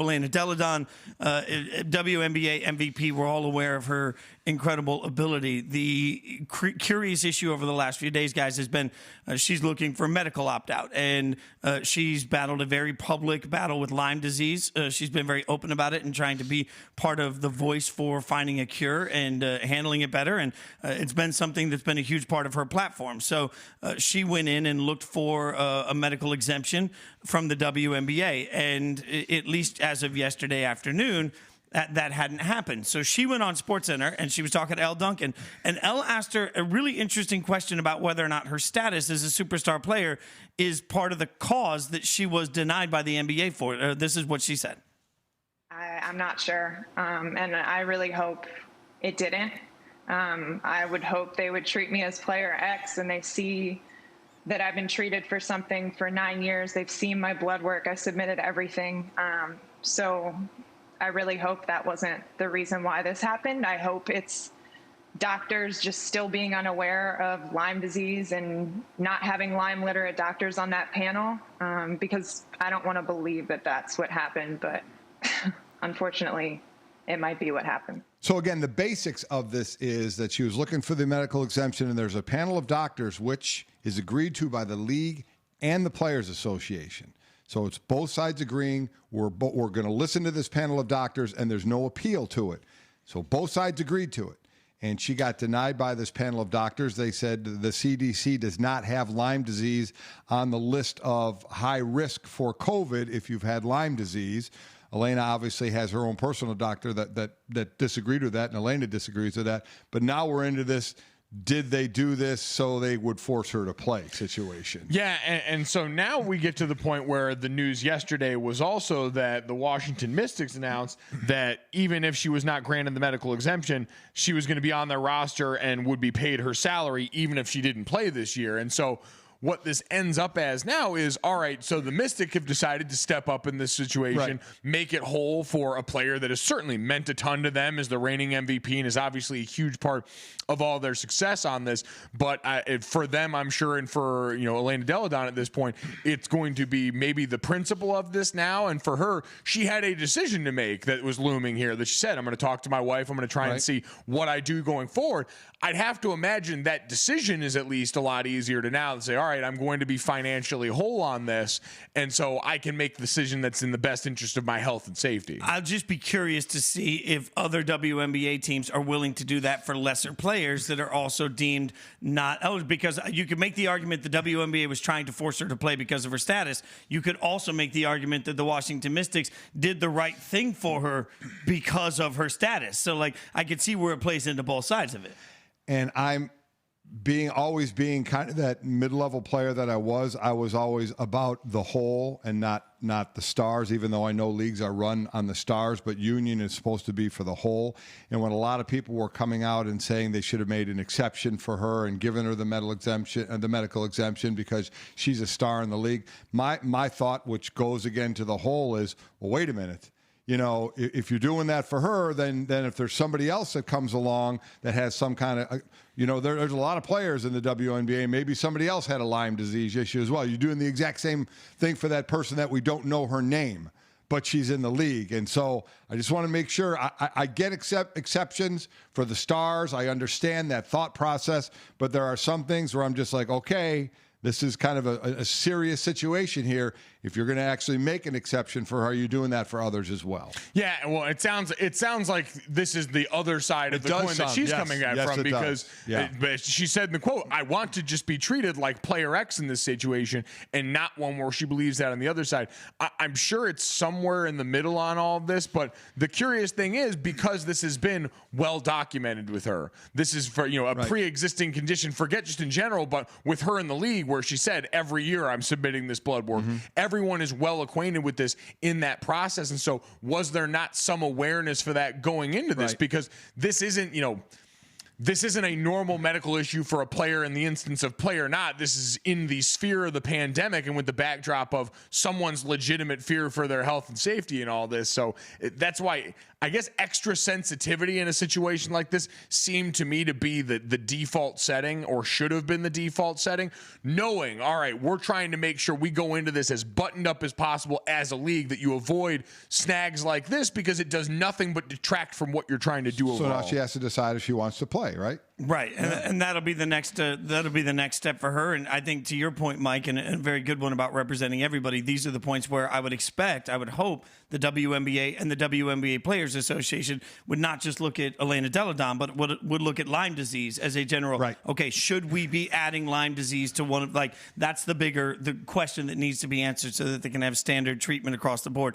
Elena Delle Donne, WNBA MVP, we're all aware of her incredible ability. The curious issue over the last few days, guys, has been she's looking for a medical opt-out, and she's battled a very public battle with Lyme disease. She's been very open about it and trying to be part of the voice for finding a cure and handling it better, and it's been something that's been a huge part of her platform. So she went in and looked for a medical exemption from the WNBA, and at least as of yesterday afternoon, that hadn't happened. So she went on SportsCenter and she was talking to Elle Duncan, and Elle asked her a really interesting question about whether or not her status as a superstar player is part of the cause that she was denied by the NBA for. This is what she said. I'm not sure, and I really hope it didn't. I would hope they would treat me as player X, and they see that I've been treated for something for 9 years. They've seen my blood work. I submitted everything. So I really hope that wasn't the reason why this happened. I hope it's doctors just still being unaware of Lyme disease and not having Lyme literate doctors on that panel, because I don't want to believe that that's what happened, but unfortunately it might be what happened. So again, the basics of this is that she was looking for the medical exemption, and there's a panel of doctors which is agreed to by the league and the Players Association. So it's both sides agreeing. We're going to listen to this panel of doctors, and there's no appeal to it. So both sides agreed to it. And she got denied by this panel of doctors. They said the CDC does not have Lyme disease on the list of high risk for COVID if you've had Lyme disease. Elena obviously has her own personal doctor that disagreed with that, and Elena disagrees with that. But now we're into this, did they do this so they would force her to play situation? Yeah, and so now we get to the point where the news yesterday was also that the Washington Mystics announced that even if she was not granted the medical exemption, she was going to be on their roster and would be paid her salary even if she didn't play this year. And so what this ends up as now is, all right, so the Mystic have decided to step up in this situation, right, make it whole for a player that has certainly meant a ton to them as the reigning MVP and is obviously a huge part of all their success on this. But for them, I'm sure, and for Elena Delle Donne at this point, it's going to be maybe the principle of this now. And for her, she had a decision to make that was looming here that she said, I'm going to talk to my wife. I'm going to try and see what I do going forward. I'd have to imagine that decision is at least a lot easier to now say, all right, I'm going to be financially whole on this, and so I can make the decision that's in the best interest of my health and safety. I'll just be curious to see if other WNBA teams are willing to do that for lesser players that are also deemed not eligible, because you could make the argument the WNBA was trying to force her to play because of her status. You could also make the argument that the Washington Mystics did the right thing for her because of her status. So, I could see where it plays into both sides of it. And I'm always being kind of that mid-level player that I was always about the whole and not the stars, even though I know leagues are run on the stars, but union is supposed to be for the whole. And when a lot of people were coming out and saying they should have made an exception for her and given her the medical exemption because she's a star in the league, my thought, which goes again to the whole, is, well, wait a minute. If you're doing that for her, then if there's somebody else that comes along that has some kind of, there's a lot of players in the WNBA. Maybe somebody else had a Lyme disease issue as well. You're doing the exact same thing for that person that we don't know her name, but she's in the league. And so I just want to make sure I get exceptions for the stars. I understand that thought process, but there are some things where I'm just like, okay, this is kind of a serious situation here. If you're going to actually make an exception for her, you're doing that for others as well. Yeah, well, it sounds like this is the other side of the coin that she's coming at from, because but she said in the quote, I want to just be treated like player X in this situation and not one where she believes that on the other side. I'm sure it's somewhere in the middle on all of this, but the curious thing is, because this has been well documented with her, this is for a pre-existing condition, forget just in general, but with her in the league, where she said every year I'm submitting this blood work. Everyone is well acquainted with this in that process. And so was there not some awareness for that going into this? Because this isn't, this isn't a normal medical issue for a player in the instance of play or not. This is in the sphere of the pandemic and with the backdrop of someone's legitimate fear for their health and safety and all this. So that's why I guess extra sensitivity in a situation like this seemed to me to be the default setting, or should have been the default setting, knowing, all right, we're trying to make sure we go into this as buttoned up as possible as a league, that you avoid snags like this because it does nothing but detract from what you're trying to do overall. So now she has to decide if she wants to play, right? Right, and that'll be the next step for her. And I think, to your point, Mike, and a very good one about representing everybody, these are the points where I would hope the WNBA and the WNBA Players Association would not just look at Elena Delle Donne, but would look at Lyme disease as a general. Right. Okay, should we be adding Lyme disease to one of, like, that's the question that needs to be answered so that they can have standard treatment across the board.